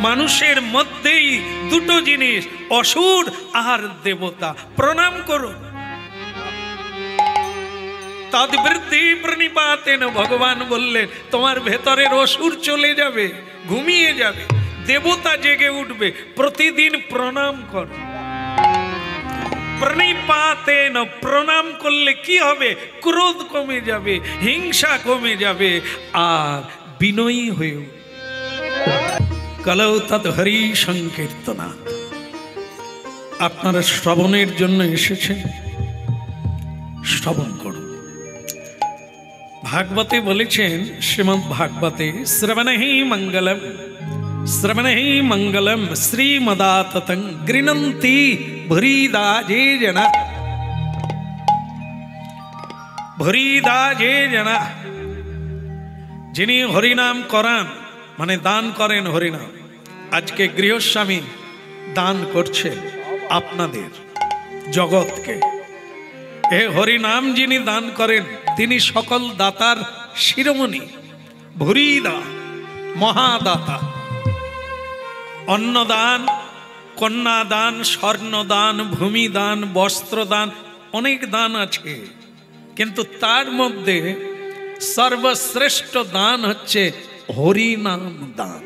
মানুষের মধ্যেই দুটো জিনিস, অসুর আর দেবতা। প্রণাম করুন। তদ্বৃত্তি প্রণিপাতেন, ভগবান বললেন তোমার ভেতরের অসুর চলে যাবে, ঘুমিয়ে যাবে, দেবতা জেগে উঠবে। প্রতিদিন প্রণাম করো। প্রণিপাতেন, প্রণাম করলে কি হবে? ক্রোধ কমে যাবে, হিংসা কমে যাবে, আর বিনয়ী হয়ে উঠবে। কলৌ তৎ হরি সংকীর্তনা। আপনারা শ্রবণের জন্য এসেছেন, শ্রবণ করুন। ভাগবতে বলেছেন, শ্রীমদ্ ভাগবতে, শ্রবণহি মঙ্গলম, শ্রবণহি মঙ্গলম শ্রীমদাততং গৃণন্তি ভুরিদা যে জনা, ভুরিদা যে জনা। যিনি হরিনাম করান, মানে দান করেন হরিনাম। আজকে গৃহস্বামী দান করছেন আপনাদের জগৎকে। এ হরিনাম যিনি দান করেন, তিনি সকল দাতার শিরোমণি, ভুরিদা, মহাদাতা। অন্নদান, কন্যাদান, স্বর্ণদান, ভূমিদান, বস্ত্রদান, অনেক দান আছে, কিন্তু তার মধ্যে সর্বশ্রেষ্ঠ দান হচ্ছে হরিনাম দান,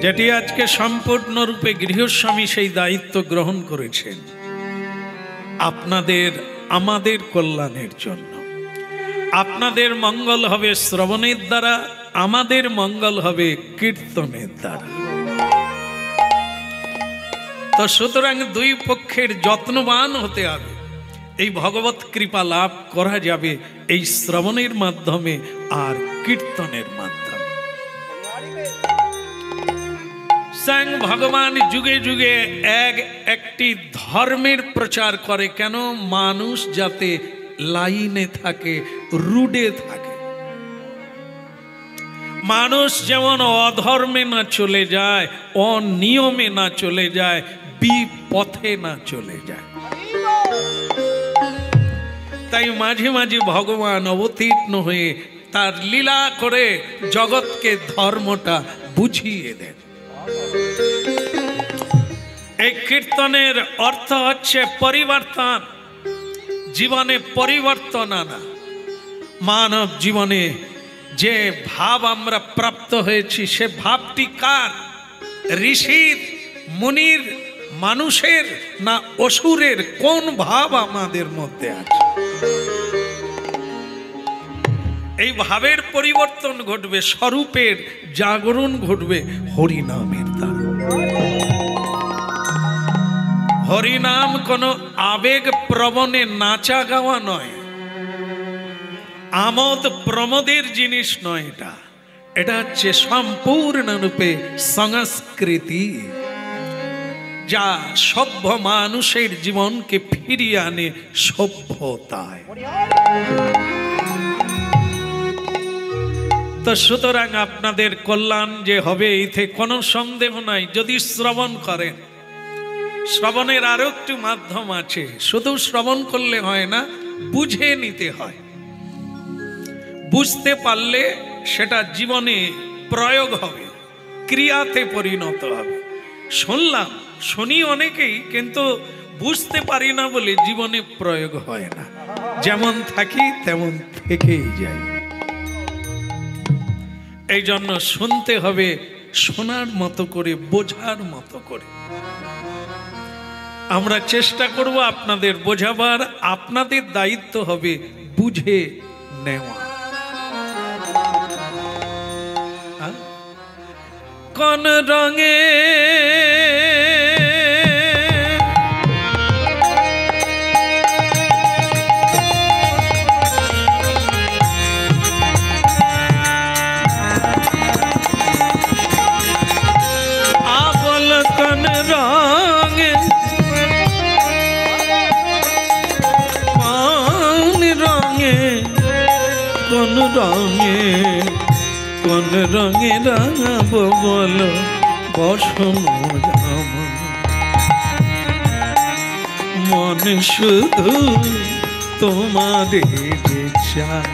যেটি আজকে সম্পূর্ণরূপে গৃহস্বামী সেই দায়িত্ব গ্রহণ করেছেন আপনাদের আমাদের কল্যাণের জন্য। আপনাদের মঙ্গল হবে শ্রবণের দ্বারা, আমাদের মঙ্গল হবে কীর্তনের দ্বারা। তো সুতরাং দুই পক্ষের যত্নবান হতে হবে। এই ভগবত কৃপা লাভ করা যাবে এই শ্রবণের মাধ্যমে আর কীর্তনের মাধ্যমে। স্বয়ং ভগবান যুগে যুগে একটি ধর্মের প্রচার করে, কেন? মানুষ যাতে লাইনে থাকে, রুডে থাকে। মানুষ যেমন অধর্মে না চলে যায়, অনিয়মে না চলে যায়, বিপথে না চলে যায়। তাই মাঝে মাঝে ভগবান অবতীর্ণ হয়ে তার লীলা করে জগৎকে ধর্মটা বুঝিয়ে দেন। এই কীর্তনের অর্থ হচ্ছে পরিবর্তন, জীবনে পরিবর্তন আনা। মানব জীবনে যে ভাব আমরা প্রাপ্ত হয়েছি, সে ভাবটি কার? ঋষির, মুনির, মানুষের না অসুরের? কোন ভাব আমাদের মধ্যে আছে? এই ভাবের পরিবর্তন ঘটবে, স্বরূপের জাগরণ ঘটবে হরিনামের দ্বারা। হরিনাম কোন আবেগ প্রবণে নাচা গাওয়া নয়, আমোদ প্রমোদের জিনিস নয়। এটা হচ্ছে সম্পূর্ণরূপে সংস্কৃতি, যা সভ্য মানুষের জীবনকে ফিরিয়ে আনে সভ্যতায়। তো সুতরাং আপনাদের কল্যাণ যে হবে এতে কোনো সন্দেহ নাই, যদি শ্রবণ করেন। শ্রবণের আরো একটু মাধ্যম আছে, শুধু শ্রবণ করলে হয় না, বুঝে নিতে হয়। বুঝতে পারলে সেটা জীবনে প্রয়োগ হবে, ক্রিয়াতে পরিণত হবে। শুনি অনেকেই, কিন্তু বুঝতে পারি না বলে জীবনে প্রয়োগ হয় না। যেমন থাকি তেমন থেকেই যাই। এই জন্য শুনতে হবে শোনার মতো করে, বোঝার মতো করে। আমরা চেষ্টা করব আপনাদের বোঝাবার, আপনাদের দায়িত্ব হবে বুঝে নেওয়া। কোন রঙে কোন রঙে রাঙাবো বলো বসন মন শুধু তোমাদের চায়,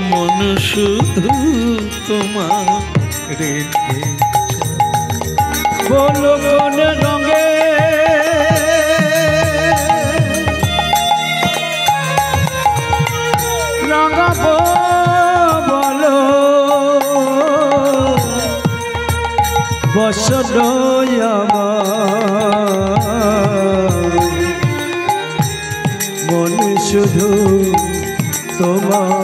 মন শুধু তোমার বলো কোন রঙে রাঙাবো বলো বসন আমার মন শুধু তোমার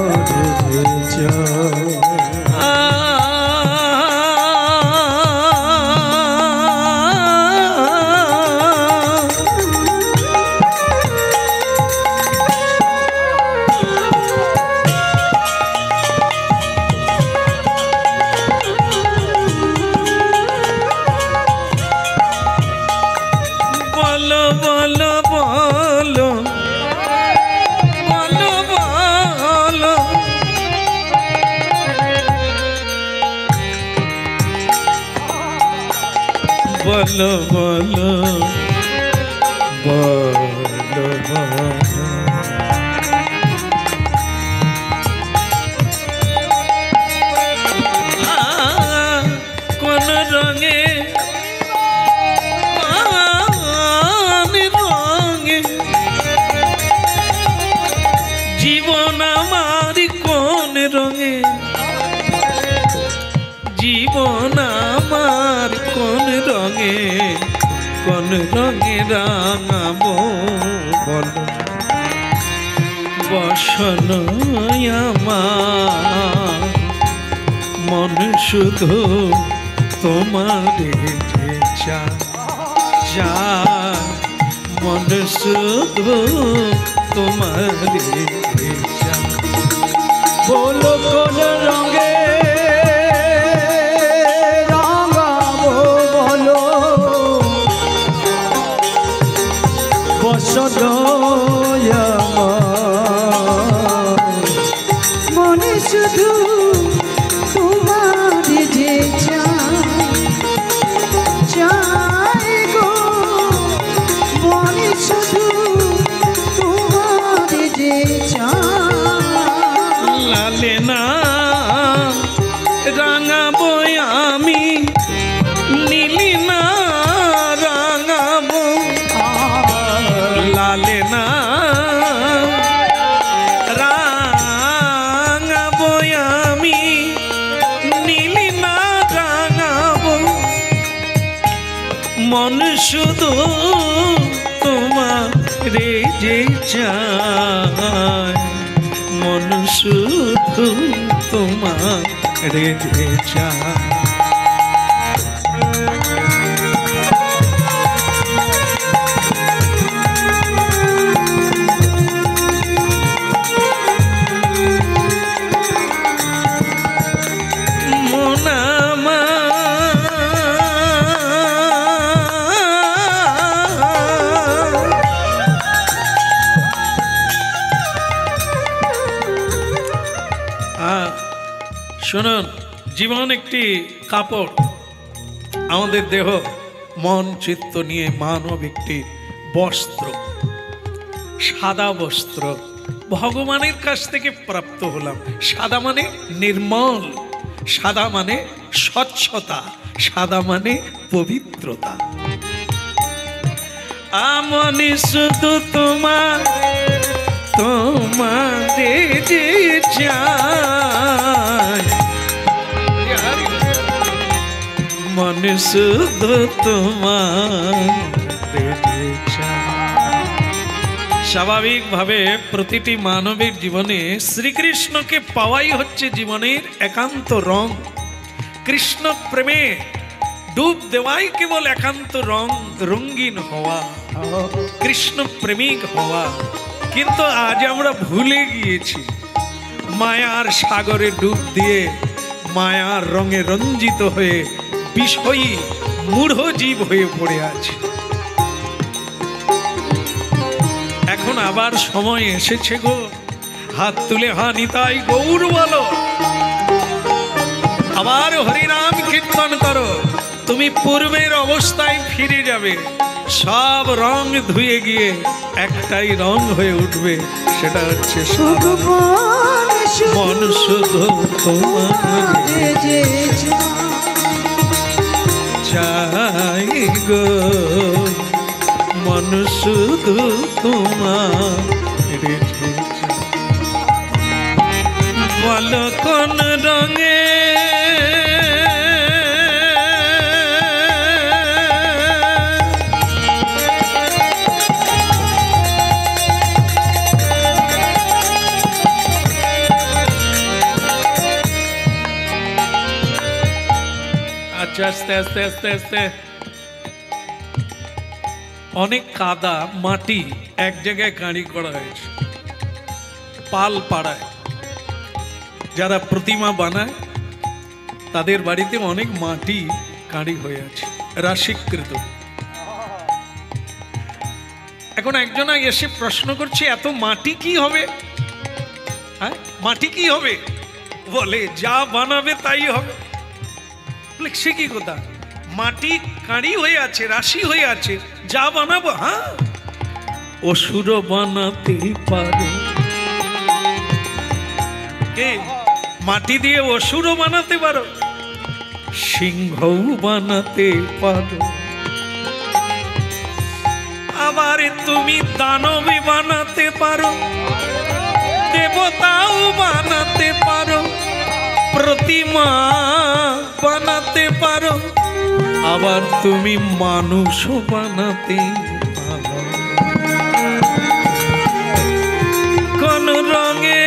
বলো বলো বলো বলো কোন রঙে রঙে জীবন আমার কোন রঙে জীবন আমার কোন রঙে রাঙাবো বলো বসন আমার মন শুধু তোমার চায় মন শুধু তোমার চায় বলো কোন রঙে মনে শুধু তোমার যে চাই গো মনে শুধু তোমার যে লালে না রাঙাবো আমি নীলি না রাঙাবো লালে না রাঙাবো আমি নীলি না রাঙাবো মন শুধু তোমার যে চায় মন শুধু তোমার চায় শুনুন, জীবন একটি কাপড়, আমাদের দেহ মন চিত্ত নিয়ে মানব একটি বস্ত্র, সাদা বস্ত্র ভগবানের কাছ থেকে প্রাপ্ত হলাম। সাদা মানে নির্মল, সাদা মানে স্বচ্ছতা, সাদা মানে পবিত্রতা। আমনি শুধু তোমার যে চায় মন শুধু তোমার। স্বাভাবিকভাবে প্রতিটি মানবের জীবনে শ্রীকৃষ্ণকে পাওয়াই হচ্ছে জীবনের একান্ত রং। কৃষ্ণ প্রেমে ডুব দেওয়াই কেবল একান্ত রং, রঙিন হওয়া, কৃষ্ণ প্রেমিক হওয়া। কিন্তু আজ আমরা ভুলে গিয়েছি, মায়ার সাগরে ডুব দিয়ে মায়ার রঙে রঞ্জিত হয়ে বিষয়ী মূঢ় জীব হয়ে পড়ে আছে। এখন আবার সময় এসেছে গো, হাত তুলে নিতাই গৌর বলো, আবার হরিনাম কীর্তন করো, তুমি পূর্বের অবস্থায় ফিরে যাবে। সব রং ধুয়ে গিয়ে একটাই রং হয়ে উঠবে, সেটা হচ্ছে সাদা। মন শুধু তোমার যে চাই গো, মন শুধু তোমার বলো কোন রঙে আস্তে আস্তে আস্তে আস্তে অনেক কাদা মাটি এক জায়গায় কাঁড়ি করা হয়েছে পাল পাড়ায়। যারা প্রতিমা বানায় তাদের বাড়িতে অনেক মাটি কাঁড়ি হয়ে আছে রাশিকৃত। এখন একজন এসে প্রশ্ন করছে এত মাটি কি হবে? হ্যাঁ, মাটি কি হবে? বলে যা বানাবে তাই হবে। সে কি কথা? মাটি কাঁড়ি হয়ে আছে, রাশি হয়ে আছে, যা বানাবো। হ্যাঁ, অসুর বানাতে পারে কে? মাটি দিয়ে অসুরও বানাতে পারো, সিংহও বানাতে পারো, আবার তুমি দানবী বানাতে পারো, দেবতাও বানাতে পারো, প্রতিমা বানাতে পারো, আবার তুমি মানুষও বানাতে পারো। কোন রঙে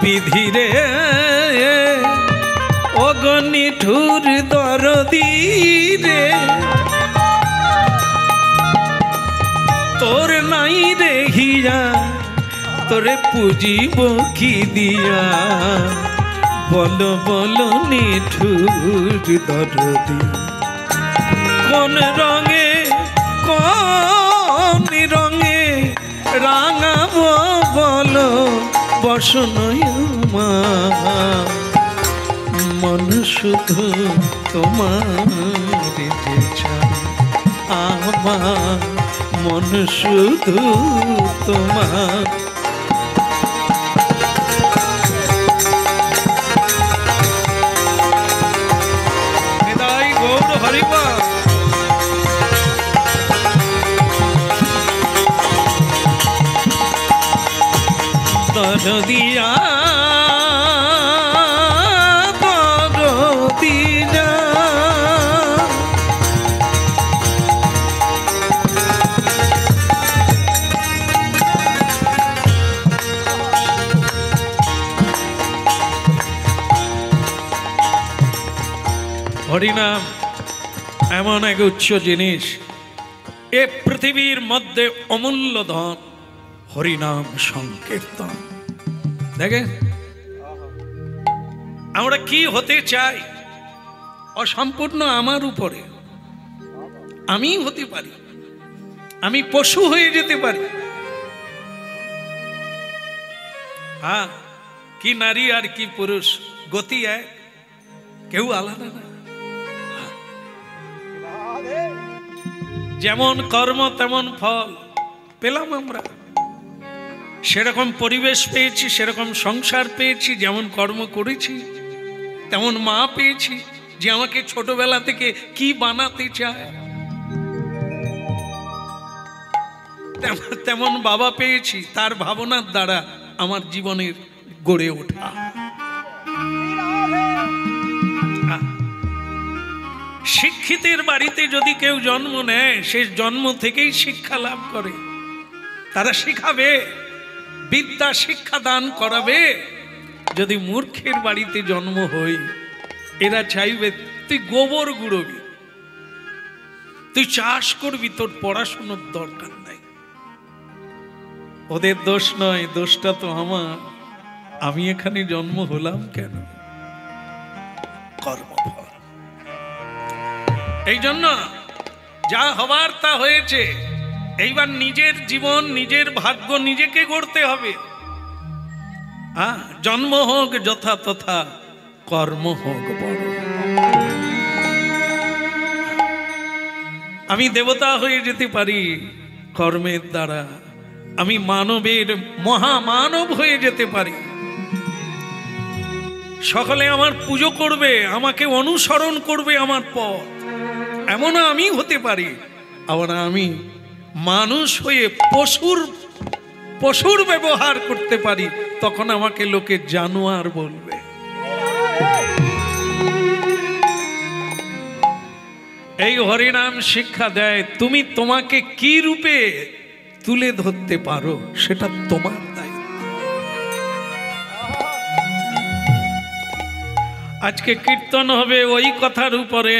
বিধিরে অগনিঠুর দরদি রে, তোর নাই রে হিয়া, তোরে পুজিব কি দিয়া, বলো বলো নিঠুর দরদি। কোন রঙে কোন রঙে রাঙাবো বলো বসনয় আমার, মন শুধু তোমার যে চাই, আমার মন শুধু তোমার। নিতাই গৌর হরিপা দরদিয়া দরদিয়া হরিনাম এমন এক উচ্চ জিনিস, এ পৃথিবীর মধ্যে অমূল্য ধন হরিনাম সংকীর্তন। দেখেন আমরা কি হতে চাই অসম্পূর্ণ আমার উপরে। আমি হতে পারি, আমি পশু হয়ে যেতে পারি। হ্যাঁ, কি নারী আর কি পুরুষ, গতি এক, কেউ আলাদা না। যেমন কর্ম তেমন ফল পেলাম আমরা, সেরকম পরিবেশ পেয়েছি, সেরকম সংসার পেয়েছি, যেমন কর্ম করেছি তেমন মা পেয়েছি যে আমাকে ছোটবেলা থেকে কি বানাতে চায়, তেমন বাবা পেয়েছি, তার ভাবনার দ্বারা আমার জীবনের গড়ে ওঠা। শিক্ষিতের বাড়িতে যদি কেউ জন্ম নেয়, সে জন্ম থেকেই শিক্ষা লাভ করে, তারা শিখাবে, বিদ্যা শিক্ষা দান করাবে। যদি মূর্খের বাড়িতে জন্ম হই, এরা চাইবে তুই গোবর গুড়বি, তুই চাষ করবি, তোর পড়াশোনার দরকার নাই। ওদের দোষ নয়, দোষটা তো আমার। আমি এখানে জন্ম হলাম কেন? কর্মফল। এই জন্য যা হবার তা হয়েছে, এইবার নিজের জীবন নিজের ভাগ্য নিজেকে গড়তে হবে। জন্ম হোক যথা তথা, কর্ম হোক বড়। আমি দেবতা হয়ে যেতে পারি কর্মের দ্বারা, আমি মানবের মহামানব হয়ে যেতে পারি। সকলে আমার পুজো করবে, আমাকে অনুসরণ করবে আমার পথ, এমন আমি হতে পারি। আবার আমি মানুষ হয়ে পশুর ব্যবহার করতে পারি, তখন আমাকে লোকে জানোয়ার বলবে। এই হরিনাম শিক্ষা দেয়, তুমি তোমাকে কি রূপে তুলে ধরতে পারো সেটা তোমার দায়িত্ব। আজকে কীর্তন হবে ওই কথার উপরে,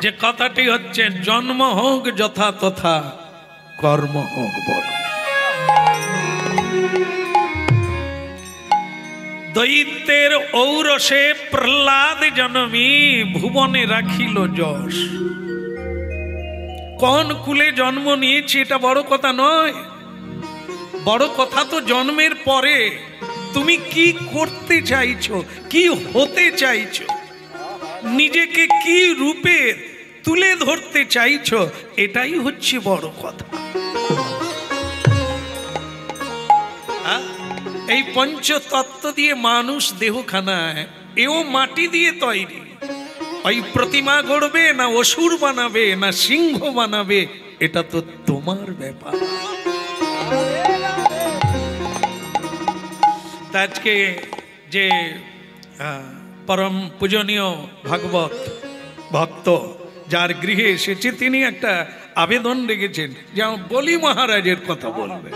যে কথাটি হচ্ছে জন্ম হোক যথা তথা, কর্ম হোক বড়। দৈত্যের ঔরসে প্রহ্লাদ জন্মী, ভুবনে রাখিল যশ। কোন কুলে জন্ম নিয়েছি এটা বড় কথা নয়, বড় কথা তো জন্মের পরে তুমি কি করতে চাইছো, কি হতে চাইছো, নিজেকে কি রূপে তুলে ধরতে চাইছো, এটাই হচ্ছে বড় কথা। এই পঞ্চতত্ত্ব দিয়ে মানুষ দেহখানায়, এও মাটি দিয়ে তৈরি। ওই প্রতিমা গড়বে না অসুর বানাবে না সিংহ বানাবে, এটা তো তোমার ব্যাপার। আজকে যে পরম পূজনীয় ভাগবত ভক্ত যার গৃহে এসেছে, তিনি একটা আবেদন রেখেছেন যে বলি মহারাজের কথা বলবে।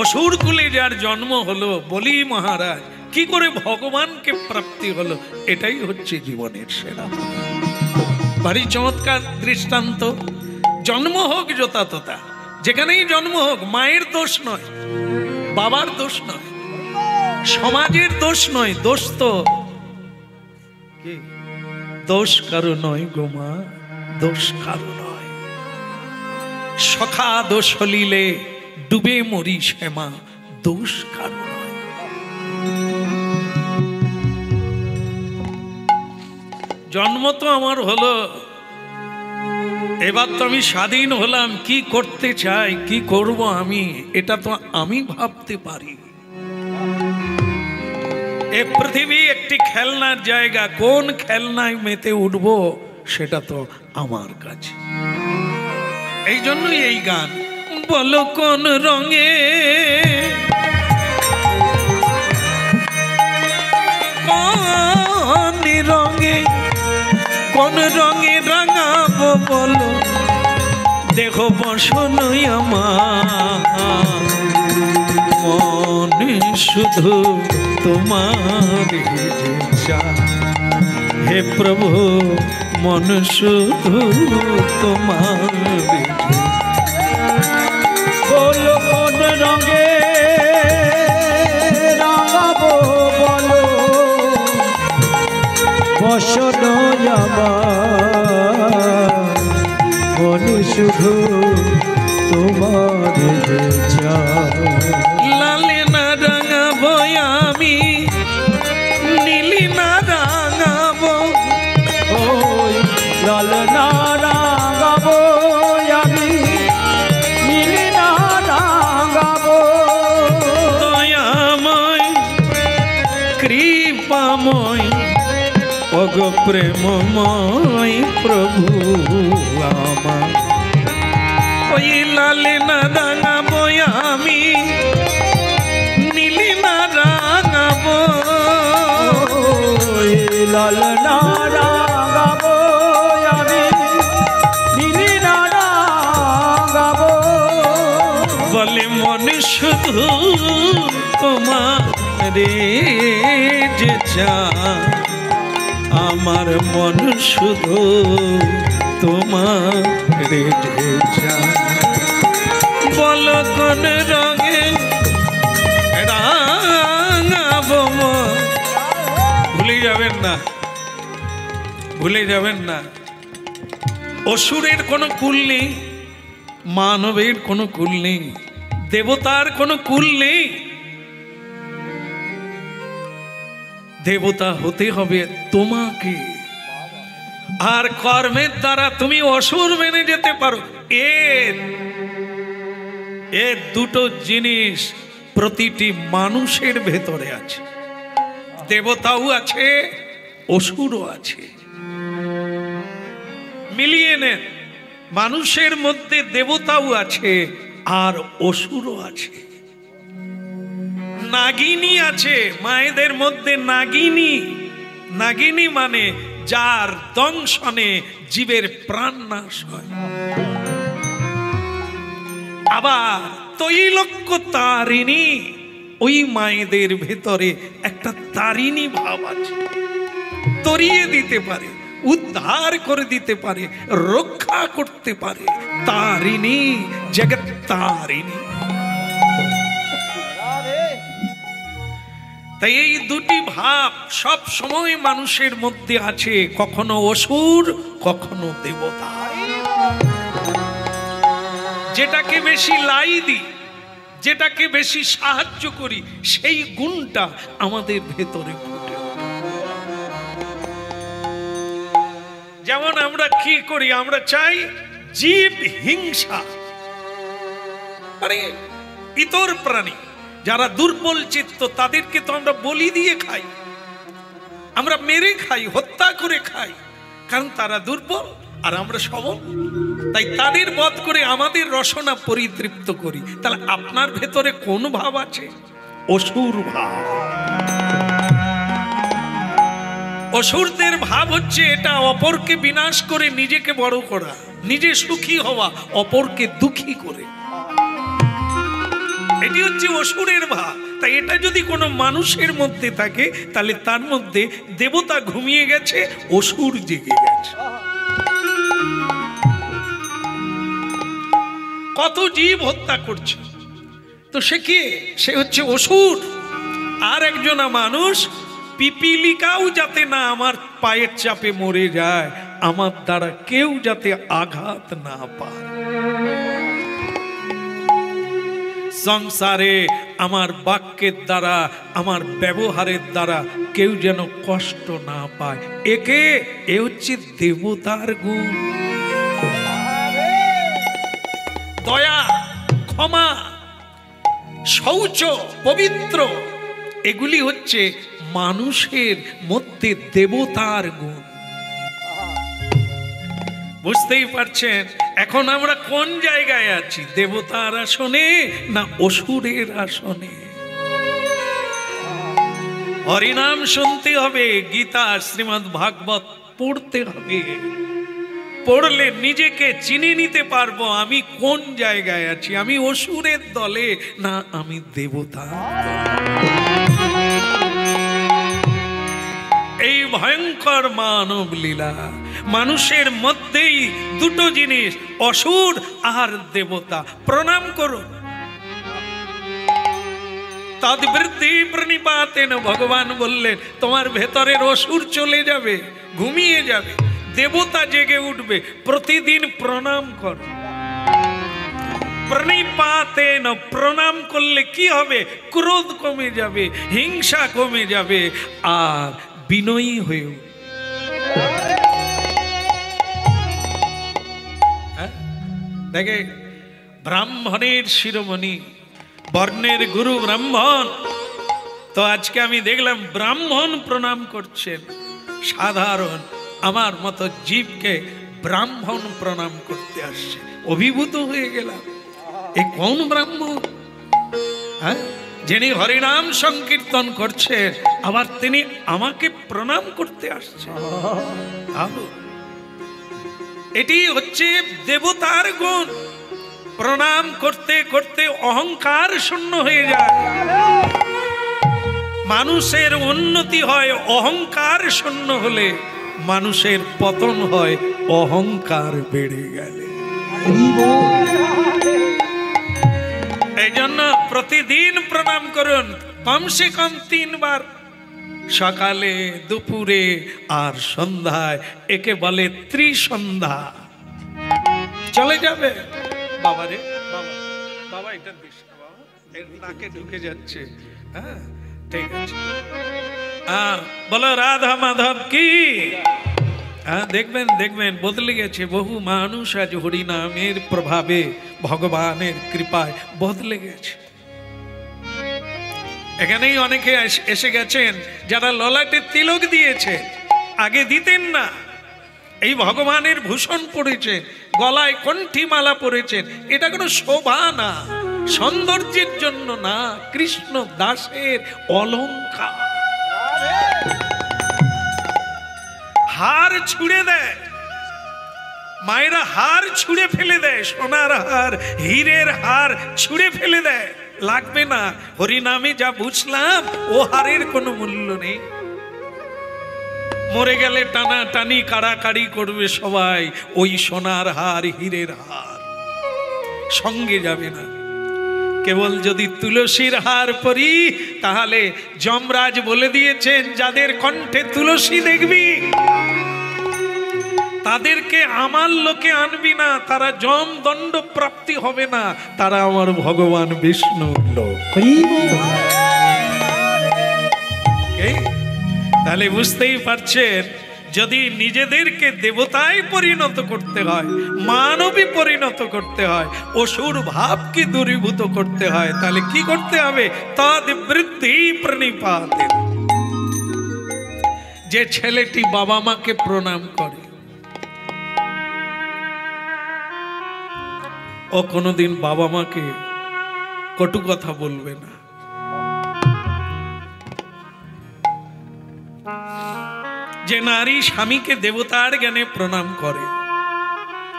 অসুর কুলে যার জন্ম হলো, বলি মহারাজ কি করে ভগবানকে প্রাপ্তি হলো, এটাই হচ্ছে জীবনের সেরা। ভারী চমৎকার দৃষ্টান্ত। জন্ম হোক যথা তথা, যেখানেই জন্ম হোক, মায়ের দোষ নয়, বাবার দোষ নয়, সমাজের দোষ নয়, দোষ তো দোষ কারো নয় গো মা, দোষ কারো নয়। সখা দোষ হলিলে ডুবে মরি শ্যামা, দোষ কারো নয়। জন্ম তো আমার হলো, এবার তো আমি স্বাধীন হলাম, কি করতে চাই, কি করব আমি, এটা তো আমি ভাবতে পারি। এ পৃথিবী একটি খেলনার জায়গা, কোন খেলনায় মেতে উঠব সেটা তো আমার কাছে। এই জন্যই এই গান, বলো কোন রঙে কোন রঙে রাঙাবো বলো, দেখো বসনই আমার মনে শুধু তোমার ইচ্ছা। হে প্রভু মন শুধু তোমার, বলো কোন রঙে রাঙাবো বলো, বসন আমার মনে শুধু তোমার ইচ্ছা। লালে না রাঙাবো আমি, নীলি না রাঙাবো, ওই লাল না রাঙাবো আমি, নীলি না রাঙাবো। দয়াময় কৃপাময় অগ প্রেমময় প্রভু আমার, ওই লালে না রাঙাবো আমি, নীলি না রাঙাবো, ওই লাল না রাঙাবো আমি, নীলি না রাঙাবো। বলে মনে শুধু তোমার যে চায়, আমার মন শুধু তোমার যে চায়। বলো কোন রঙে রাঙাবো, ভুলে যাবেন না, ভুলে যাবেন না। অসুরের কোনো কুল নেই, মানবের কোনো কুল নেই, দেবতার কোনো কুল নেই। দেবতা হতে হবে তোমাকে, আর কর্মের দ্বারা তুমি অসুর মেনে যেতে পারো। এর দুটো জিনিস প্রতিটি মানুষের ভেতরে আছে, দেবতাও আছে, অসুরও আছে। মিলিয়ে নেন, মানুষের মধ্যে দেবতাও আছে আর অসুরও আছে। নাগিনী আছে, মায়েদের মধ্যে নাগিনী। নাগিনী মানে যার দংশনে জীবের প্রাণ নাশ হয়। আবার তৈলক্য তারিণী, ওই মায়েদের ভেতরে একটা তারিণী ভাব আছে, তরিয়ে দিতে পারে, উদ্ধার করে দিতে পারে, রক্ষা করতে পারে। তারিণী, জগৎ তারিণী। তাই এই দুটি ভাব সব সময় মানুষের মধ্যে আছে, কখনো অসুর, কখনো দেবতা। যেটাকে বেশি লাই দিই, যেটাকে বেশি সাহায্য করি, সেই গুণটা আমাদের ভেতরে ফুটে ওঠে। যেমন আমরা কি করি, আমরা চাই জীব হিংসা, আরে ইতর প্রাণী যারা দুর্বল চিত্ত তাদেরকে তো আমরা বলি দিয়ে খাই, আমরা মেরে খাই, হত্যা করে খাই, কারণ তারা দুর্বল আর আমরা সবল। তাই তাদের বধ করে আমাদের রসনা পরিতৃপ্ত করি। তাহলে আপনার ভেতরে কোন ভাব আছে? অসুর ভাব। অসুরদের ভাব হচ্ছে এটা, অপরকে বিনাশ করে নিজেকে বড় করা, নিজে সুখী হওয়া, অপরকে দুঃখী করে। এটি হচ্ছে অসুরের ভাব। তাই এটা যদি কোনো মানুষের মধ্যে থাকে, তাহলে তার মধ্যে দেবতা ঘুমিয়ে গেছে, অসুর জেগে গেছে। কত জীব হত্যা করছে, তো সে কে? সে হচ্ছে অসুর। আর একজনা মানুষ, পিপিলিকাও যাতে না আমার পায়ের চাপে মরে যায়, আমার দ্বারা কেউ যাতে আঘাত না পায়, সংসারে আমার বাক্যের দ্বারা, আমার ব্যবহারের দ্বারা কেউ যেন কষ্ট না পায়। এ হচ্ছে দেবতার গুণ। দয়া, ক্ষমা, শৌচ, পবিত্র, এগুলি হচ্ছে মানুষের মধ্যে দেবতার গুণ। বুঝতেই পারছেন এখন আমরা কোন জায়গায় আছি, দেবতার আসনে না অসুরের আসনে? হরিনাম শুনতে হবে, গীতা, শ্রীমদ্ ভাগবত পড়তে হবে। পড়লে নিজেকে চিনে নিতে পারবো আমি কোন জায়গায় আছি, আমি অসুরের দলে না আমি দেবতার দলে। এই ভয়ঙ্কর মানব লীলা, মানুষের মধ্যেই দুটো জিনিস, অসুর আর দেবতা। প্রণাম করুন। তদ্বৃত্তি প্রণিপাতেন, ভগবান বললেন তোমার ভেতরের অসুর চলে যাবে, ঘুমিয়ে যাবে, দেবতা জেগে উঠবে। প্রতিদিন প্রণাম করো। প্রণিপাতেন, প্রণাম করলে কি হবে? ক্রোধ কমে যাবে, হিংসা কমে যাবে, আর বিনয়ী হয়েও। দেখে ব্রাহ্মণের শিরোমণি, বর্ণের গুরু ব্রাহ্মণ। তো আজকে আমি দেখলাম ব্রাহ্মণ প্রণাম করছেন। সাধারণ আমার মতো জীবকে ব্রাহ্মণ প্রণাম করতে আসছে, অভিভূত হয়ে গেলাম। এ কোন ব্রাহ্মণ? হ্যাঁ, যিনি হরিনাম সংকীর্তন করছেন, আবার তিনি আমাকে প্রণাম করতে আসছেন। এটি হচ্ছে দেবতার গুণ। প্রণাম করতে করতে অহংকার শূন্য হয়ে যায়। মানুষের উন্নতি হয় অহংকার শূন্য হলে, মানুষের পতন হয় অহংকার বেড়ে গেলে। এই জন্য প্রতিদিন প্রণাম করুন, কমসে কম 3 বার, সকালে, দুপুরে আর সন্ধ্যায়। একে বলে ত্রিসন্ধ্যা। চলে যাবে বাবা রে বাবা, বাবা এটা দিস না বাবা, এর নাকে ঢুকে যাচ্ছে। হ্যাঁ ঠিক আছে, বলো রাধা মাধব কি। দেখবেন দেখবেন বদলে গেছে, বহু মানুষ আজ হরিনামের প্রভাবে ভগবানের কৃপায় বদলে গেছে। এখানেই অনেকে এসে গেছেন যারা ললাটে তিলক দিয়েছে, আগে দিতেন না। এই ভগবানের ভূষণ পড়েছেন, গলায় কণ্ঠী মালা পরেছেন, এটা কোনো শোভা না, সৌন্দর্যের জন্য না, কৃষ্ণ দাসের অলংকার। হার ছুঁড়ে দেয় মায়েরা, হার ছুঁড়ে ফেলে দেয়, সোনার হার হীরের হার ছুঁড়ে ফেলে দেয়, লাগবে না। হরিনামে যা বুঝলাম ও হারের কোনো মূল্য নেই। মরে গেলে টানা টানি কাড়াকাড়ি করবে সবাই, ওই সোনার হার হীরের হার সঙ্গে যাবে না। কেবল যদি তুলসীর হার পরি, তাহলে যমরাজ বলে দিয়েছেন যাদের কণ্ঠে তুলসী দেখবি তাদেরকে আমার লোকে আনবি না, তারা যম দণ্ড প্রাপ্তি হবে না, তারা আমার ভগবান বিষ্ণুর লোক। তাহলে বুঝতেই পারছেন, যদি নিজেদেরকে দেবতায় পরিণত করতে হয়, মানবী পরিণত করতে হয়, অসুর ভাবকে দূরীভূত করতে হয়, তাহলে কি করতে হবে? তদ বৃদ্ধি প্রণিপাতে। যে ছেলেটি বাবা মাকে প্রণাম করে, ও কোনোদিন বাবা মাকে কটু কথা বলবে না। যে নারী স্বামীকে দেবতার জ্ঞানে প্রণাম করে,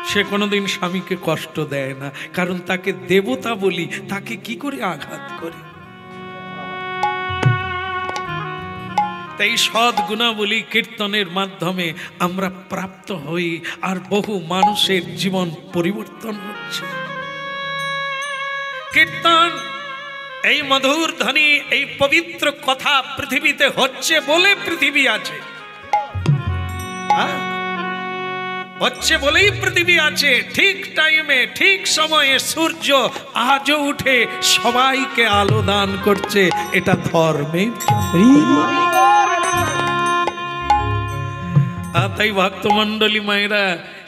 সে কোনোদিন স্বামীকে কষ্ট দেয় না, কারণ তাকে দেবতা বলি, তাকে কি করে আঘাত করে। তাই সৎ গুণাবলী কীর্তনের মাধ্যমে আমরা প্রাপ্ত হই, আর বহু মানুষের জীবন পরিবর্তন হচ্ছে। কীর্তন, এই মধুর ধ্বনি, এই পবিত্র কথা পৃথিবীতে হচ্ছে বলে পৃথিবী আছে, হচ্ছে বলেই পৃথিবী আছে। ঠিক টাইমে ঠিক সময়ে সূর্য আজও উঠে সবাইকে আলো দান করছে, এটা ধর্মের। তাই ভক্তমণ্ডলী মায়েরা,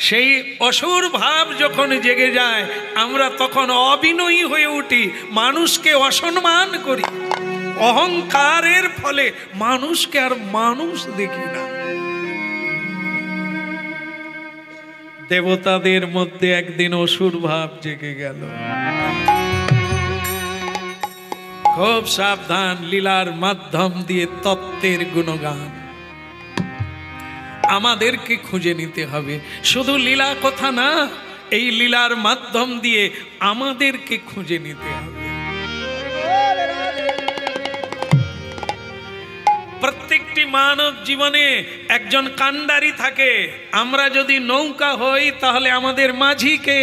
সেই অসুর ভাব যখন জেগে যায়, আমরা তখন অবিনয়ী হয়ে উঠি, মানুষকে অসম্মান করি। অহংকারের ফলে মানুষকে আর মানুষ দেখি না। দেবতাদের মধ্যে একদিন অসুর ভাব জেগে গেল। খুব সাবধান, লীলার মাধ্যম দিয়ে তত্ত্বের গুণগান আমাদেরকে খুঁজে নিতে হবে। শুধু লীলা কথা না, এই লীলার মাধ্যম দিয়ে আমাদেরকে খুঁজে নিতে হবে। প্রত্যেকটি মানব জীবনে একজন কান্ডারি থাকে। আমরা যদি নৌকা হই, তাহলে আমাদের মাঝিকে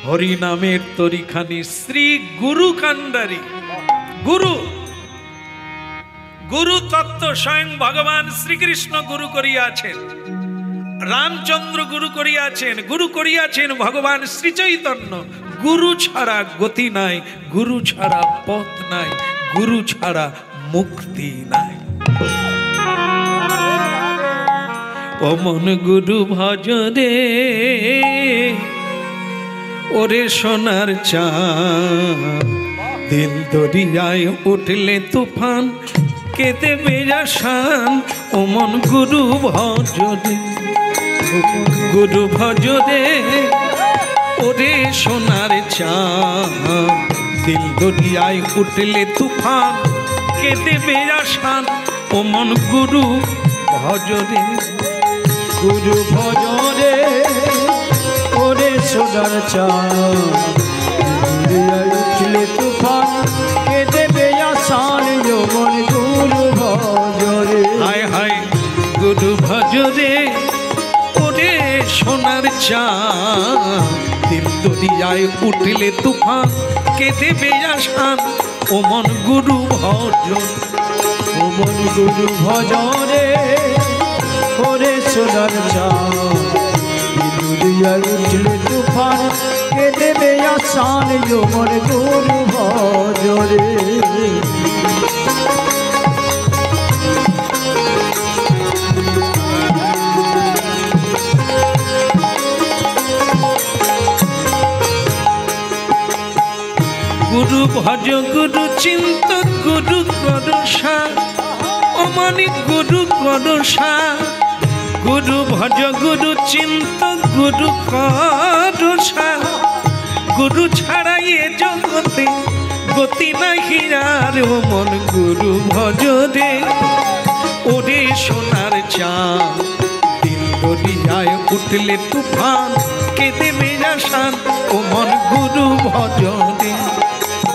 হরি নামের তরিখানি শ্রী গুরু কান্ডারি। গুরু গুরু তত্ত্ব স্বয়ং ভগবান শ্রীকৃষ্ণ গুরু করিয়াছেন, রামচন্দ্র গুরু করিয়াছেন, গুরু করিয়াছেন ভগবান শ্রীচৈতন্য। গুরু ছাড়া গতি নাই, গুরু ছাড়া পথ নাই, গুরু ছাড়া মুক্তি নাই। ও মন গুরু ভজ রে, ওরে সোনার চাঁদ, দিল দরিয়ায় উঠলে তুফান, কেঁদে বেজাসান। ও মন গুরু ভজ রে, গুরু ভজ রে, ওরে সোনার চাঁদ, দিল দরিয়ায় উঠলে তুফান, কেঁদে বেজাসান। ও মন গুরু ভজ রে, গুরু ভজ রে, ওরে সোনার চাঁদ, উঠলে তুফান, কেঁদে বেজাসান। মন গুরু ভজ রে, হায় হায় গুরু ভজ রে, ওরে সোনার চাঁদ, দিল দরিয়ায় উঠলে তুফান, কেঁদে বেজাসান। ও মন গুরু ভজ, ও মন গুরু ভজ রে, ওরে সোনার চাঁদ, দুনিয়ায় উঠলে তুফান, কে দেবে আসান যৌবন গুরু ভজরে। গুরু ভজ গুরু চিন্ত গুরু করসা অমানিক গুরু করসা গুরু ভজ গুরু চিন্ত গুরু করসা গুরু ছাড়া এ জগতে গতি নাহি আর ও মন গুরু ভজ রে ওরে সোনার চাঁদ দিল দরিয়ায় উঠলে তুফান কেঁদে বেজাসান ও মন গুরু ভজ রে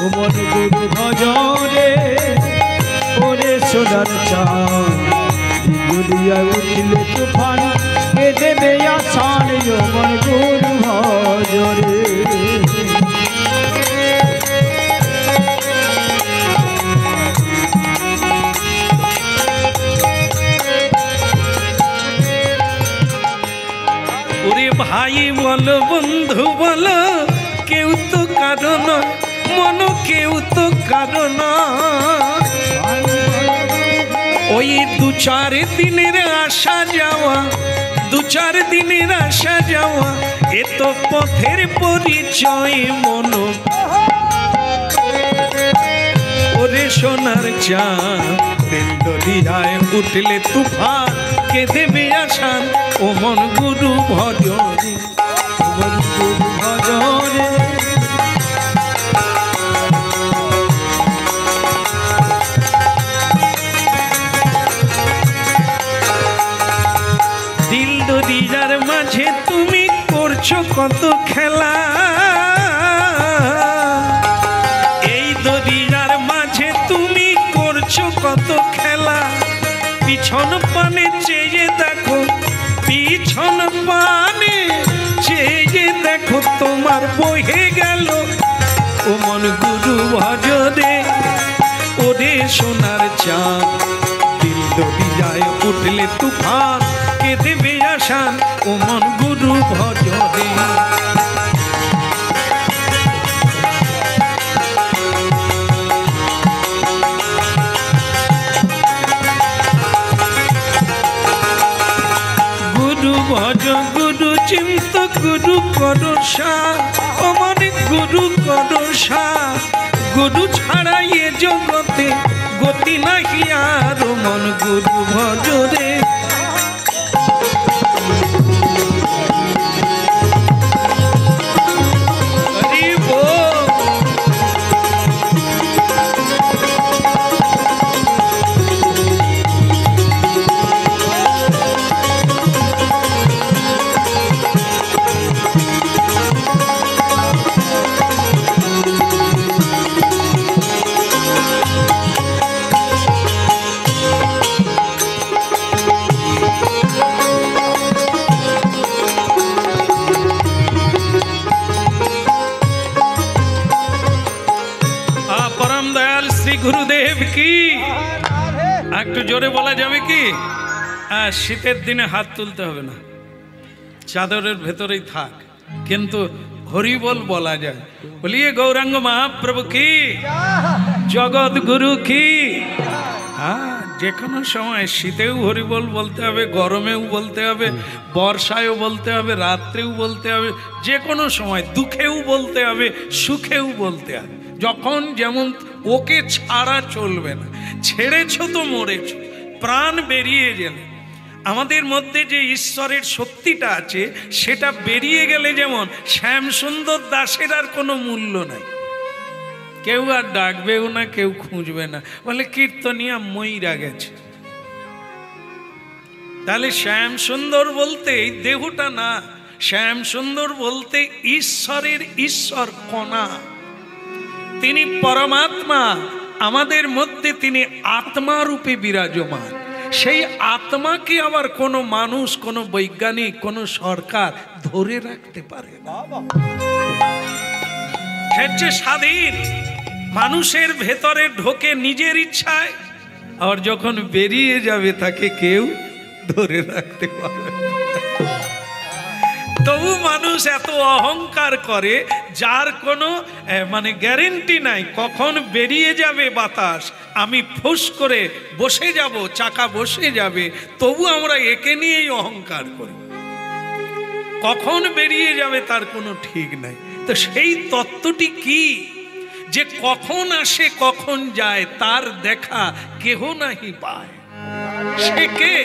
ও মন গুরু ভজরে ওরে সোনার চাঁদ দুনিয়ায় উঠলে তুফান কে দেবে আসান যৌবন গুরু ভজরে। ওরে ভাই বলো বন্ধু বলো কেউ তো কারণ মন কেউ তো কারণ ওই দু চার দিনের আসা যাওয়া দু চার দিনের আসা যাওয়া এ তো পথের পরিচয় মন ওরে সোনার চাঁদ দিল দরিয়ায় উঠলে তুফান কে দেবে আসান ও মন গুরু ভজরে ও মন গুরু ভজরে দিল দরিয়ার মাঝে তুমি করছো কত খেলা এই দরিয়ার মাঝে তুমি করছো কত খেলা পিছন পানে চেয়ে দেখো পিছন পানে চেয়ে দেখো তোমার বহে গেল ও মন গুরু ভজরে ওরে সোনার চাঁদ দিল দরিয়ায় উঠলে তুফান কে দেবে আসান ও মন গুরু ভজরে। গুরু ভজ গুরু চিন্ত গুরু করসা অমন গুরু করসা গুরু ছাড়া এ জগতে গতি নাহি আর মন গুরু ভজরে গুরুদেব কি একটু জোরে বলা যাবে কি? শীতের দিনে হাত তুলতে হবে না, চাদরের ভেতরেই থাক, কিন্তু হরিবল বলা যায়। বলিয়ে গৌরাঙ্গ মহাপ্রভু কি, জগৎ গুরু কি। যে কোনো সময় শীতেও হরিবল বলতে হবে, গরমেও বলতে হবে, বর্ষায়ও বলতে হবে, রাত্রেও বলতে হবে, যে কোনো সময় দুঃখেও বলতে হবে, সুখেও বলতে হবে, যখন যেমন। ওকে ছাড়া চলবে না। ছেড়েছ তো মরেছ, প্রাণ বেরিয়ে গেলে আমাদের মধ্যে যে ঈশ্বরের শক্তিটা আছে সেটা বেরিয়ে গেলে যেমন শ্যামসুন্দর দাসের আর কোনো মূল্য নাই, কেউ আর ডাকবেও না, কেউ খুঁজবে না, বলে কীর্তনিয়া মইরা গেছে। তাহলে শ্যামসুন্দর বলতে দেহটা না, শ্যামসুন্দর বলতে ঈশ্বরের ঈশ্বর কণা, তিনি পরমাত্মা, আমাদের মধ্যে তিনি আত্মা রূপে বিরাজমান। সেই আত্মাকে আবার কোনো মানুষ, কোনো বৈজ্ঞানিক, কোনো সরকার ধরে রাখতে পারে না। সে হচ্ছে স্বাধীন, মানুষের ভেতরে ঢোকে নিজের ইচ্ছায়, আর যখন বেরিয়ে যাবে তাকে কেউ ধরে রাখতে পারবে। তবু মানুষ এত অহংকার করে যার কোনো মানে গ্যারেন্টি নাই কখন বেরিয়ে যাবে বাতাস, আমি ফুস করে বসে যাব, চাকা বসে যাবে, তবু আমরা একে নিয়েই অহংকার করি। কখন বেরিয়ে যাবে তার কোনো ঠিক নাই। তো সেই তত্ত্বটি কি যে কখন আসে কখন যায় তার দেখা কেহ নাহি পায়, সে কে?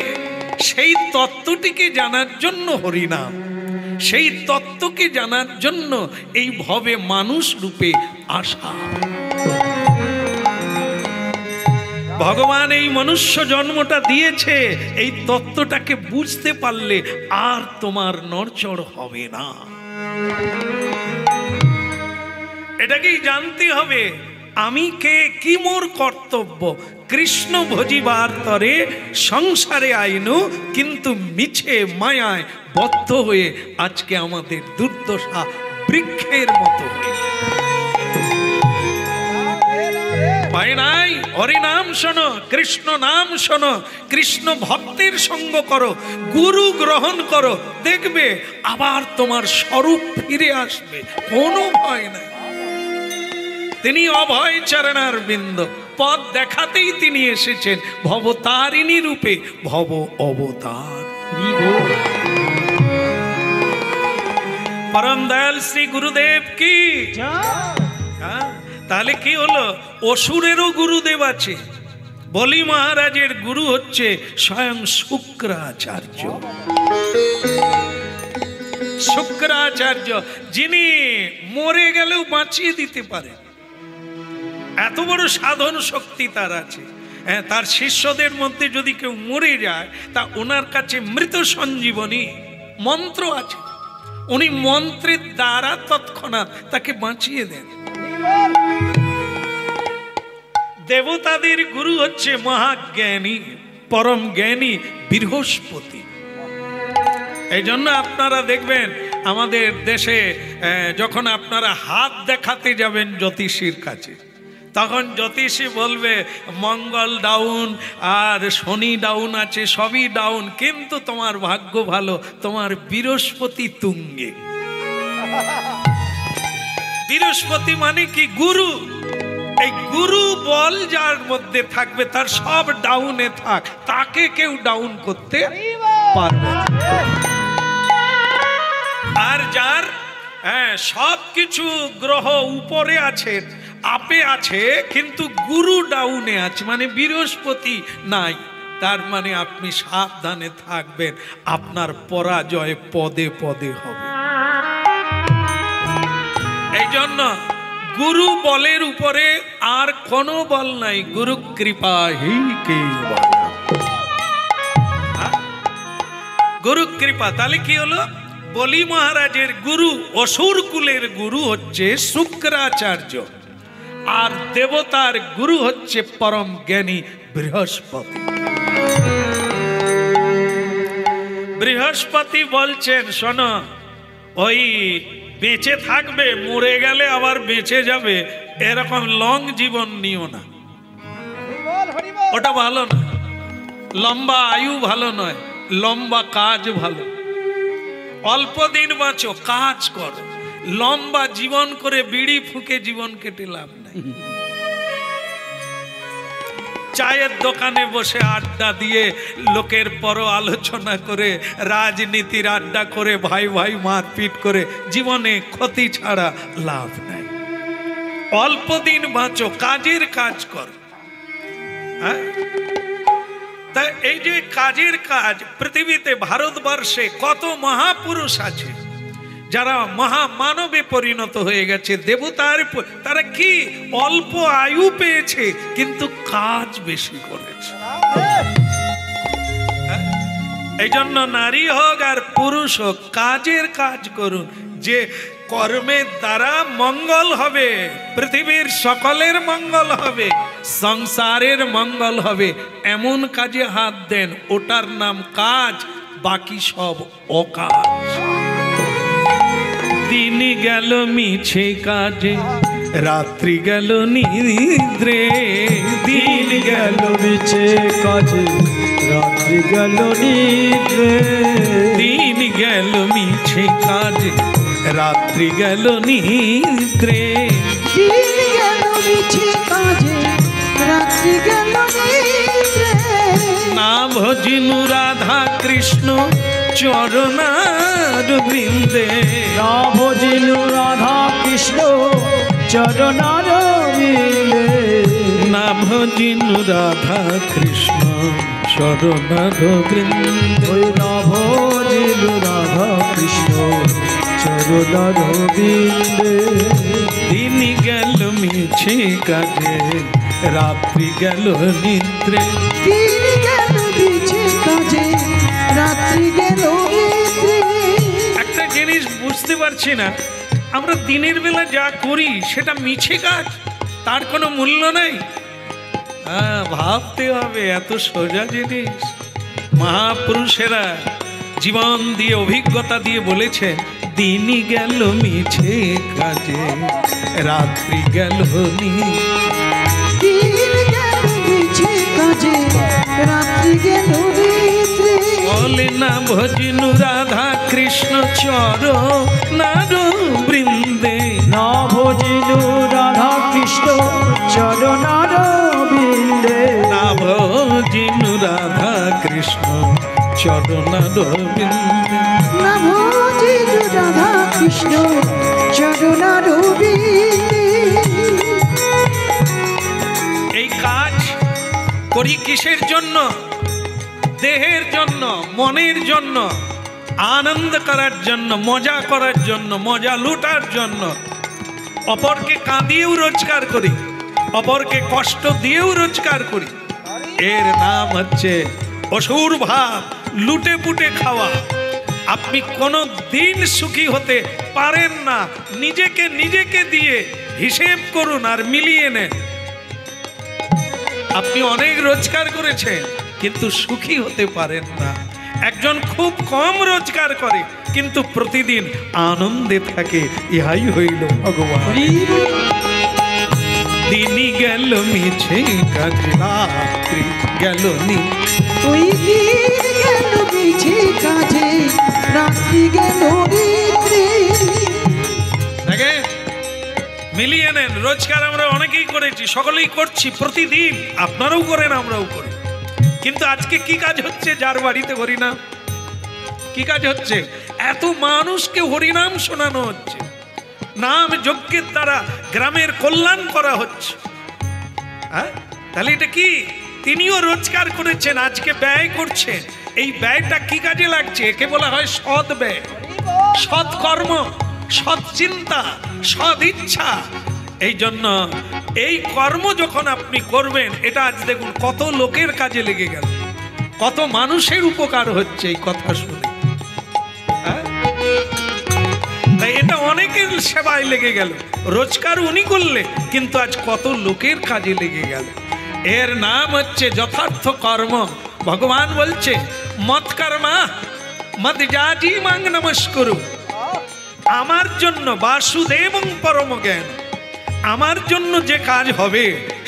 সেই তত্ত্বটিকে জানার জন্য হরিনাম, সেই তত্ত্বকে জানার জন্য এই ভবে মানুষ রূপে আসা। ভগবান এই মনুষ্য জন্মটা দিয়েছে এই তত্ত্বটাকে বুঝতে পারলে আর তোমার নড়চড় হবে না। এটাকেই জানতে হবে আমি কে, কি মোর কর্তব্য। কৃষ্ণ ভজিবার তরে সংসারে আইনু, কিন্তু মিছে মায়ায় বদ্ধ হয়ে আজকে আমাদের দুর্দশা বৃক্ষের মতো পায় নাই। হরিনাম শোনো, কৃষ্ণ নাম শোনো, কৃষ্ণ ভক্তের সঙ্গ করো, গুরু গ্রহণ করো, দেখবে আবার তোমার স্বরূপ ফিরে আসবে, কোনো ভয় নাই। তিনি অভয় চরণার বিন্দ, পথ দেখাতেই তিনি এসেছেন ভবতারিণী রূপে, ভব অবতার। পরম দয়াল শ্রী গুরুদেব কি। তাহলে কি হলো, অসুরেরও গুরুদেব আছে। বলি মহারাজের গুরু হচ্ছে স্বয়ং শুক্রাচার্য। শুক্রাচার্য যিনি মরে গেলেও বাঁচিয়ে দিতে পারে, এত বড় সাধন শক্তি তার আছে। তার শিষ্যদের মধ্যে যদি কেউ মরে যায় তা ওনার কাছে মৃত সঞ্জীবনী মন্ত্র আছে, উনি মন্ত্রের দ্বারা তৎক্ষণাৎ তাকে বাঁচিয়ে দেন। দেবতাদের গুরু হচ্ছে মহাজ্ঞানী পরম জ্ঞানী বৃহস্পতি। এই জন্য আপনারা দেখবেন আমাদের দেশে যখন আপনারা হাত দেখাতে যাবেন জ্যোতিষীর কাছে, তখন জ্যোতিষী বলবে মঙ্গল ডাউন আর শনি ডাউন আছে, সবই ডাউন, কিন্তু তোমার ভাগ্য ভালো, তোমার বৃহস্পতি তুঙ্গে। বৃহস্পতি মানে কি? গুরু। এই গুরু বল যার মধ্যে থাকবে তার সব ডাউনে থাক, তাকে কেউ ডাউন করতে পারবে না। আর যার সব কিছু গ্রহ উপরে আছে, আপে আছে, কিন্তু গুরু ডাউনে আছে, মানে বৃহস্পতি নাই, তার মানে আপনি সাবধানে থাকবেন, আপনার পরাজয় পদে পদে হবে। এই জন্য গুরু বলের উপরে আর কোনো বল নাই, গুরু কৃপা হি কেবল। গুরু কৃপা। তাহলে কি হলো, বলি মহারাজের গুরু, অসুর কুলের গুরু হচ্ছে শুক্রাচার্য, আর দেবতার গুরু হচ্ছে পরম জ্ঞানী বৃহস্পতি। বৃহস্পতি বলছেন শোনো, ওই বেঁচে থাকবে, মরে গেলে আবার বেঁচে যাবে, এরকম লং জীবন নিও না, ওটা ভালো না। লম্বা আয়ু ভালো নয়, লম্বা কাজ ভালো। অল্প দিন বাঁচো, কাজ করো। লম্বা জীবন করে বিড়ি ফুঁকে জীবন কেটে লাভ নাই। চায়ের দোকানে বসে আড্ডা দিয়ে লোকের পর আলোচনা করে, রাজনীতির আড্ডা করে, ভাই ভাই মারপিট করে জীবনে ক্ষতি ছাড়া লাভ নাই। অল্প দিন বাঁচো, কাজের কাজ করো। হ্যাঁ, তা এই যে কাজের কাজ, পৃথিবীতে ভারতবর্ষে কত মহাপুরুষ আছে যারা মহামানবে পরিণত হয়ে গেছে, দেবতার, তারা কি অল্প আয়ু পেয়েছে কিন্তু কাজ বেশি করেছে। এই জন্য নারী হোক আর পুরুষ হোক, কাজের কাজ করুন, যে কর্মের দ্বারা মঙ্গল হবে, পৃথিবীর সকলের মঙ্গল হবে, সংসারের মঙ্গল হবে, এমন কাজে হাত দেন, ওটার নাম কাজ, বাকি সব অকাজ। দিন গেল মিছে কাজে, রাত্রি গেল নিদ্রে, দিন গেল মিছে কাজে, রাত্রি গেল নিদ্রে দিন গেল মিছে কাজে রাত্রি গেল নিদ্রে দিন গেল মিছে কাজে রাত্রি গেল নিদ্রে না ভজিনু রাধা কৃষ্ণ চরণার বৃন্দে না ভজিলু রাধা কৃষ্ণ চরণার বিন্দে না ভজিনু রাধা কৃষ্ণ চরণার বৃন্দে ওই না ভজিলু রাধা কৃষ্ণ চরণার বিন্দে দিন গেল মিছে কাজে রাত্রি গেল নিদ্রে দিন গেল মিছে কাজে রাত্রি গেল নিদ্রে একটা জিনিস বুঝতে পারছি না, আমরা দিনের বেলা যা করি সেটা মিছে কাজ, তার কোনো মূল্য নাই। ভাবতে হবে, এত সোজা জিনিস। মহাপুরুষেরা জীবন দিয়ে অভিজ্ঞতা দিয়ে বলেছে দিনই গেল মিছে কাজে রাত্রি গেল দিন গেল মিছে কাজে রাত্রি গেল নিদ্রে বলে না ভজিনু রাধা কৃষ্ণ চরণার বৃন্দে না ভজিলু রাধা কৃষ্ণ চরণার বিন্দে না ভজিনু রাধা কৃষ্ণ চরণার বৃন্দে না ভজিল রাধা কৃষ্ণ চরণার বিন্দে এই কাজ করি কিসের জন্য? দেহের জন্য, মনের জন্য, আনন্দ করার জন্য, মজা করার জন্য, মজা লুটার জন্য। অপরকে কাঁদিয়েও রোজগার করি, অপরকে কষ্ট দিয়েও রোজগার করি। এর নাম হচ্ছে অসুর ভাব, লুটে পুটে খাওয়া। আপনি কোনো দিন সুখী হতে পারেন না। নিজেকে দিয়ে হিসেব করুন আর মিলিয়ে নেন। আপনি অনেক রোজগার করেছেন কিন্তু সুখী হতে পারেন না। একজন খুব কম রোজগার করে কিন্তু প্রতিদিন আনন্দে থাকে, ইহাই হইল ভগবান। দিনই গেল মিছে কাজে রাত্রি গেল ওই দিন গেল মিছে কাজে রাত্রি গেল নিদ্রে দেখে মিলিয়ে নেন। রোজগার আমরা অনেকেই করেছি, সকলেই করছি প্রতিদিন, আপনারাও করেন, আমরাও করি। কিন্তু আজকে কি কাজ হচ্ছে? যার বাড়িতে হরিনাম, কি কাজ হচ্ছে? এত মানুষকে হরিনাম শোনানো হচ্ছে, নাম যজ্ঞের দ্বারা গ্রামের কল্যাণ করা হচ্ছে। হ্যাঁ, তাহলে এটা কি? তিনিও রোজগার করেছেন, আজকে ব্যয় করছেন। এই ব্যয়টা কি কাজে লাগছে? একে বলা হয় সৎ ব্যয়, সৎ কর্ম, সৎ চিন্তা, সৎ ইচ্ছা। এই জন্য এই কর্ম যখন আপনি করবেন, এটা আজ দেখুন কত লোকের কাজে লেগে গেল, কত মানুষের উপকার হচ্ছে এই কথা শুনে। হ্যাঁ, তাই এটা অনেকের সেবায় লেগে গেল। রোজগার উনি করলে কিন্তু আজ কত লোকের কাজে লেগে গেল। এর নাম হচ্ছে যথার্থ কর্ম। ভগবান বলছে মত কর্মা মত জাজি মাং নমস্কুরু। আমার জন্য বাসুদেবং পরম জ্ঞান, আমার জন্য যে কাজ হবে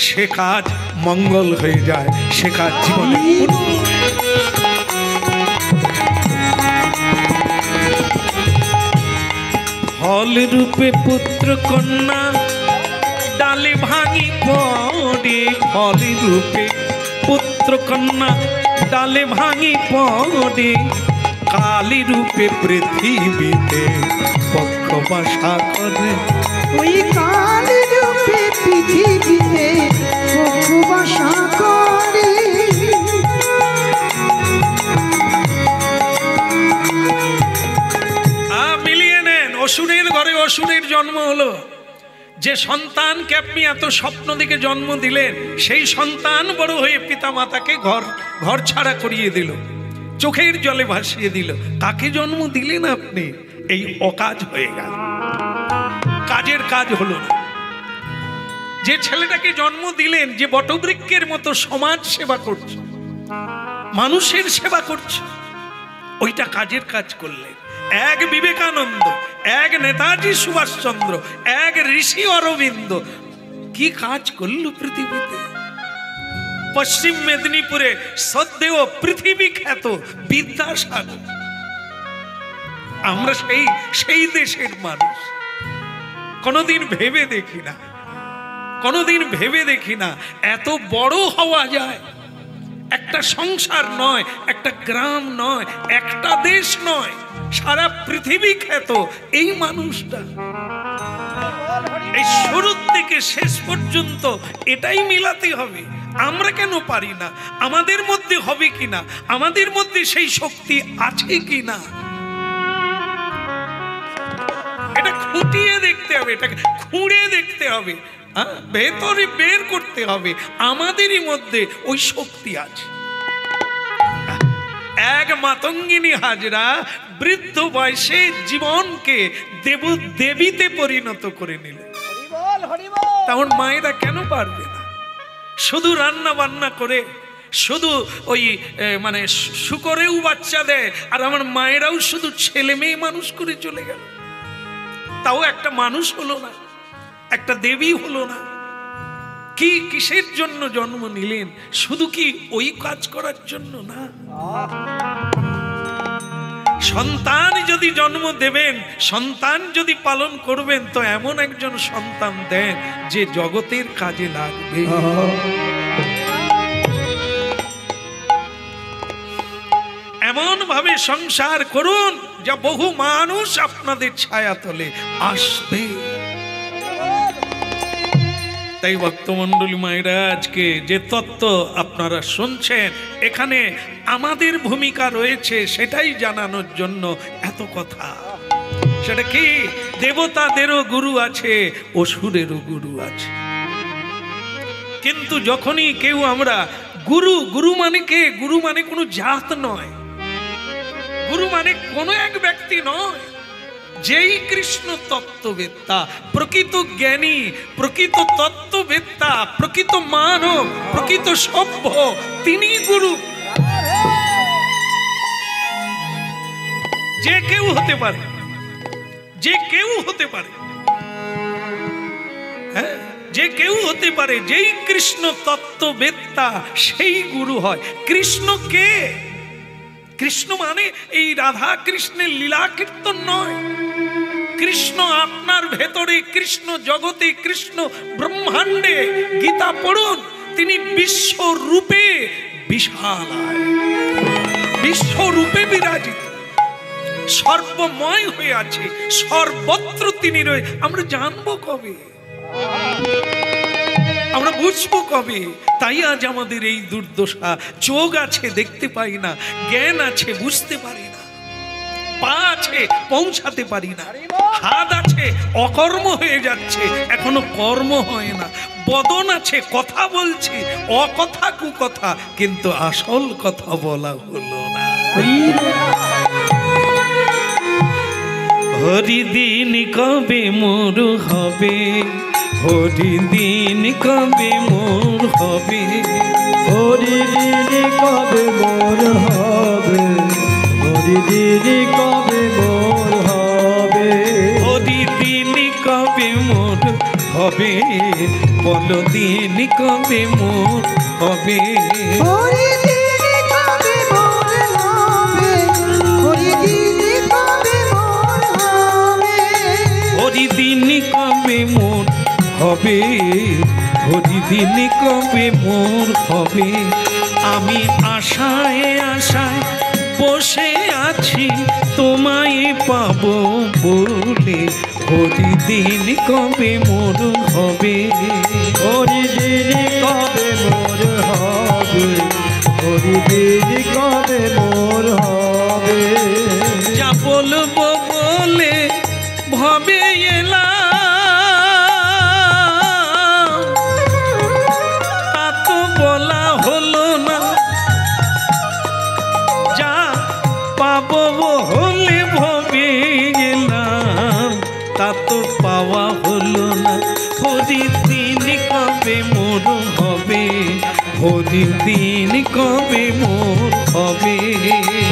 সে কাজ মঙ্গল হয়ে যায়, সে কাজ জীবনে ফল রূপে পুত্র কন্যা ডালে ভাঙি পড়ে। ফল রূপে পুত্র কন্যা ডালে ভাঙি পড়ে। কালী রূপে পৃথিবীতে পক্ষ বাসা করে। ওই কাল রূপে পৃথিবীতে পক্ষ বাসা করে। মিলিয়ে নেন, অসুরের ঘরে অসুরের জন্ম হলো। যে সন্তানকে আপনি এত স্বপ্ন দিকে জন্ম দিলেন, সেই সন্তান বড় হয়ে পিতা মাতাকে ঘর ছাড়া করিয়ে দিল, চোখের জলে ভাসিয়ে দিল। কাকে জন্ম দিলেন আপনি? এই অকাজ হয়ে গেল, কাজের কাজ হলো না। যে ছেলেটাকে জন্ম দিলেন, যে বটবৃক্ষের মতো সমাজ সেবা করছে, মানুষের সেবা করছে, ওইটা কাজের কাজ করলেন। এক বিবেকানন্দ, এক নেতাজি সুভাষচন্দ্র, এক ঋষি অরবিন্দ কি কাজ করলো পৃথিবীতে? পশ্চিম মেদিনীপুরে সদ্যেও পৃথিবী খ্যাত বিদ্যাসাগর। আমরা সেই দেশের মানুষ। কোনোদিন ভেবে দেখি না, কোনোদিন ভেবে দেখি না এত বড় হওয়া যায়। একটা সংসার নয়, একটা গ্রাম নয়, একটা দেশ নয়, সারা পৃথিবী খ্যাত এই মানুষটা। এই শুরু থেকে শেষ পর্যন্ত এটাই মিলাতে হবে। আমরা কেন পারি না? আমাদের মধ্যে হবে কিনা, আমাদের মধ্যে সেই শক্তি আছে কিনা, এটা খুঁটিয়ে দেখতে হবে, এটাকে খুঁড়ে দেখতে হবে, ভেতরে বের করতে হবে আমাদেরই মধ্যে ওই শক্তি আছে। এক মাতঙ্গিনী হাজরা বৃদ্ধ বয়সে জীবনকে দেবীতে পরিণত করে নিল। তখন মায়েরা কেন পারবে না? শুধু রান্না বান্না করে, শুধু ওই মানে শুকরেও বাচ্চা দেয়, আর আমার মায়েরাও শুধু ছেলে মেয়ে মানুষ করে চলে গেল। তাও একটা মানুষ হলো না, একটা দেবী হলো না। কি কিসের জন্য জন্ম নিলেন? শুধু কি ওই কাজ করার জন্য না? সন্তান যদি জন্ম দেবেন, সন্তান যদি পালন করবেন, তো এমন একজন সন্তান দেন যে জগতের কাজে লাগবে। এমন ভাবে সংসার করুন যা বহু মানুষ আপনাদের ছায়াতলে আসবে। তাই ভক্তমণ্ডলী মায়েরা, আজকে যে তত্ত্ব আপনারা শুনছেন, এখানে আমাদের ভূমিকা রয়েছে সেটাই জানানোর জন্য এত কথা। সেটা কি? দেবতাদেরও গুরু আছে, অসুরেরও গুরু আছে। কিন্তু যখনই কেউ আমরা গুরু মানে কে? গুরু মানে কোনো জাত নয়, গুরু মানে কোনো এক ব্যক্তি নয়। যেই কৃষ্ণ তত্ত্ববেত্তা, প্রকৃত জ্ঞানী, প্রকৃত তত্ত্ববেত্তা, প্রকৃত মানব, প্রকৃত সভ্য, তিনি গুরু। যে কেউ হতে পারে, যে কেউ হতে পারে, হ্যাঁ, যে কেউ হতে পারে। যেই কৃষ্ণ তত্ত্ববেত্তা সেই গুরু হয়। কৃষ্ণ কে? কৃষ্ণ মানে এই রাধা কৃষ্ণের লীলা কীর্তন নয়। কৃষ্ণ আপনার ভেতরে, কৃষ্ণ জগতে, কৃষ্ণ ব্রহ্মাণ্ডে। গীতা পড়ুন, তিনি বিশ্বরূপে বিশাল, বিশ্বরূপে বিরাজিত, সর্বময় হয়ে আছে, সর্বত্র তিনি রয়ে। আমরা জানবো কবে? আমরা বুঝবো কবে? তাই আজ আমাদের এই দুর্দশা। চোখ আছে, দেখতে পাই না, জ্ঞান আছে, বুঝতে পারি না, পা আছে, পৌঁছাতে পারি না, হাত আছে, অকর্ম হয়ে যাচ্ছে, এখনো কর্ম হয় না, বদন আছে, কথা বলছি, অকথা কুকথা, কিন্তু আসল কথা বলা হলো না। হরিদিন কবে মোর হবে, হরিদিন কবে মোর হবে, হরিদিন কবে মোর হবে, হরিদিন কবে মোর হবে, হরিদিন কবে মোর হবে, বলো দিন কবে মোর হবে। হরিদিন কবে মোর হবে, হরিদিন কবে মোর হবে, হরিদিন কবে মোর হবে, হরিদিন কবে মোর হবে। আমি আশায় আশায় বসে আছি তোমায় পাবো বলে, হরিদিন কবে মোর হবে, হরিদিন কবে মোর হবে, হরিদিন কবে মোর হবে। যা বলবো বলে ভবে এলাম, তা তো বলা হলো না। যা পাবো হলে ভবে এলাম, তা তো পাওয়া হলো না। হরিদিন কবে মোর হবে, হরিদিন কবে মোর হবে,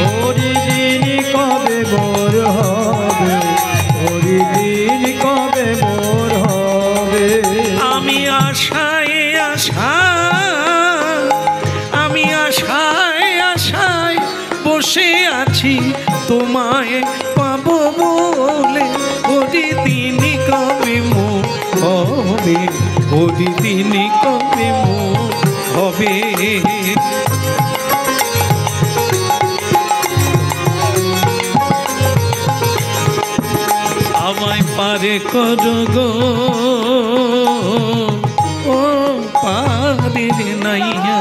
হরিদিন কবে মোর হবে, হরিদিন কবে মোর হবে। আমি আশায় আশা আছি তোমায় পাবো বলে, ওরি দিন কবে মোর হবে, ওরি দিন কবে মোর হবে। আমায় পারে করো গো, ও পারে নাইয়া,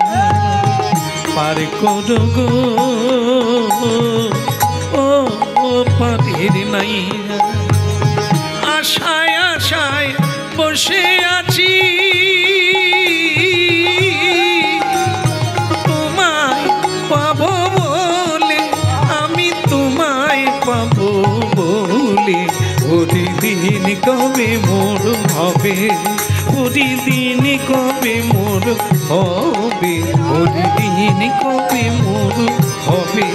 পারে করো গো, ও পারে নাইয়া। আশায় আশায় বসে আছি তোমায় পাবো বলে, আমি তোমায় পাবো বলে, ওরি দিন কবে মোর হবে, ওরি দিন কবে মোর হবে, ওরি দিন কবে মোর হবে।